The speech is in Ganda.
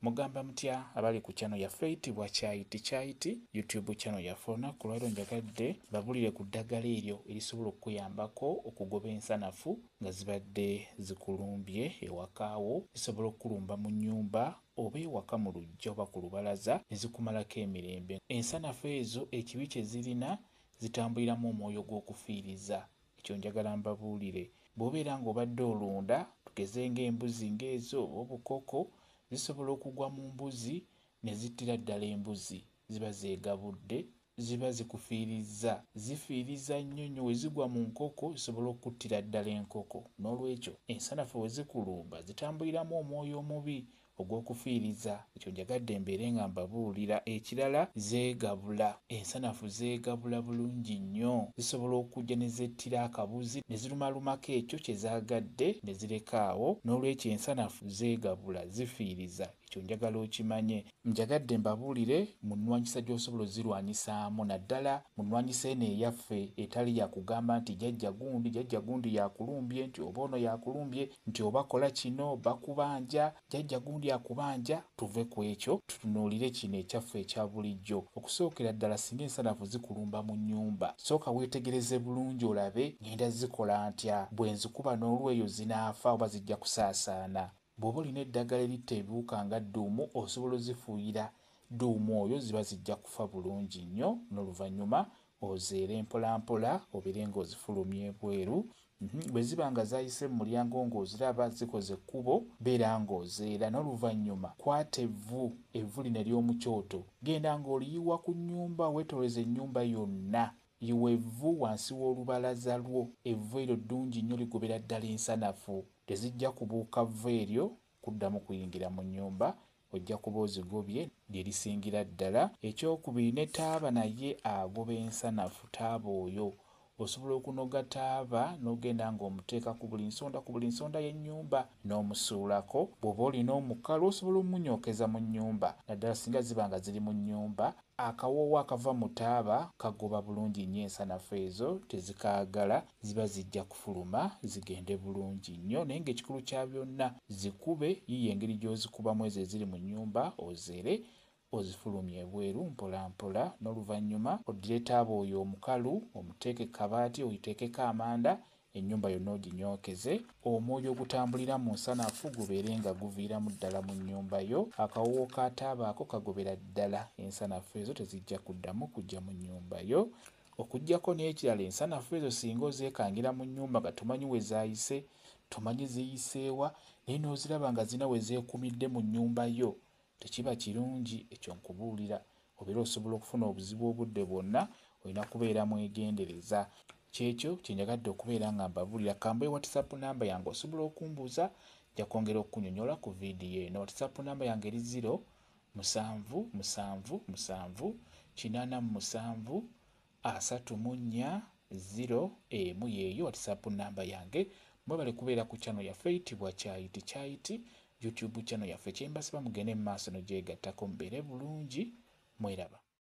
Mugamba mutya abali ku channel yaffe eyitibwa Kyayiti YouTube channel yaffe. Olunaku lwaleero njagadde babulire ku ddagala eryo erisobola okukuyambako okugoba ensanafu nga zibadde zikulumbye ewakaawo, zisobola okulumba mu nnyumba oba ewaka mu luggya oba ku lubalaza ne zikumalako emirembe. Ensanafu ezo ekibi kye zirina zitambuliramu omwoyo gw'okufiiriza. Ekyo njagala mbabuulire. Bw'obeera ng'obadde olunda tugeze ng'embuzi ng'ezo obukoko zisobola okugwa mu mbuzi ne zittira ddala embuzi, ziba zeegabudde, ziba zikufiirizza, zifiiriza nnyo nnyo. We zigwa mu nkoko zisobola okuttira ddala enkoko. N'olwekyo ensanafu we zikulumba zitambuliramu omwoyo omubi ogw'okufiiriza. Ekyo njagadde mbeere nga mbabuulira. Ekirala, zeegabula. Ensanafu zeegabula bulungi nnyo. Zisobola okujja ne zettira akabuzi ne zirumalumako ekyo kye zaagadde ne zireka awo. N'olwekyo ensanafu zeegabula, zifiiriza. Ekyo njagala okimanye. Njagadde mbabuulire mu nnwanyisa gy'osobola ozirwanyisaamu, naddala mu nnwanyisa eno eyaffe etali yakugamba nti jjajja gundi yakulumbye, nti oba ono yakulumbye, nti oba kola kino bakubanja, jjajja gundi akubanja. Tuve ku ekyo tutunuulire kino ekyaffe ekya bulijjo. Okusookera ddala, singa ensanafu zikulumba mu nnyumba, sooka weetegereze bulungi olabe ngenda zikola ntya, bwe nzikuba n'olweyo zinaafa oba zijja kusaasaana. Bw'oba olina eddagala eritta ebiwuka nga dduumu, osobola ozifuuyira dduumu oyo, ziba zijja kufa bulungi nnyo. N'oluvannyuma ozeere mpolampola obeere ng'ozifulumya ebweru. Bwe ziba nga zayise mu mulyango ng'oziraba zikoze ekkubo, beera ng'ozeera. N'oluvannyuma kwata evvu lino ery'omu kyoto, genda ng'oliyiwa ku nnyumba, weetoleze ennyumba yonna. Yiwa evvu wansi w'olubalaza lwo. Evvu eryo ddungi nnyo, ligobera ddala ensanafu. Tezijja kubuuka vvu eryo kuddamu kuyingira mu nnyumba, ojja kuba ozigobye lye lisingira ddala. Ekyokubiri, ne taaba naye agoba ensanafu. Taaba oyo osobola okunoga taaba n'ogenda ng'omuteeka ku buli nsonda y'ennyumba n'omusuulako. Bw'oba olina omukalu osobola omunyookeza mu nnyumba, naddala singa ziba nga ziri mu nnyumba. Akawoowo akava mu taaba kagoba bulungi nnyo ensanafu ezo, tezikaagala, ziba zijja kufuluma zigende bulungi nnyo. Naye ng'ekikulu kya byonna, zikube, yiiyo engeri gy'ozikubamu ezo eziri mu nnyumba, ozeere ozifulumya ebweru mpolampola. N'oluvannyuma oddire taaba oyo omukalu, omuteeke kabaati, oyiteekeko amanda, ennyumba yonna oginyookeze. Omwoyo ogutambulira mu nsanafu gubeere nga guviiramu ddala mu nnyumba yo. Akawoowo ka taaba ako kagobera ddala ensanafu ezo, tezijja kuddamu kujja mu nnyumba yo. Okuggyako n'ekirala, ensanafu ezo singa ozeekangira mu nnyumba nga tomanyi we zaayise, tomanyi ziyiseewa, naye n'oziraba nga zina we zeekumidde mu nnyumba yo, tekiba kirungi. Ekyo nkubuulira, obeera osobola okufuna obuzibu obudde bwonna, olina kubeera mwegendereza. Kyekyo kyenjagadde okubeera nga mbabuulira. Kambe WhatsApp namba yange osobola okumbuuza, nja kwongera okunyonyola ku viidiyo eno. WhatsApp namba yange eri 0778734 yeeyo WhatsApp namba yange. Mwebale kubeera ku channel yaffe eyitibwa Kyayiti YouTube channel yaffe. Kyembasaba mugende mu maaso n'ogyegattako, mubeere bulungi, mweraba.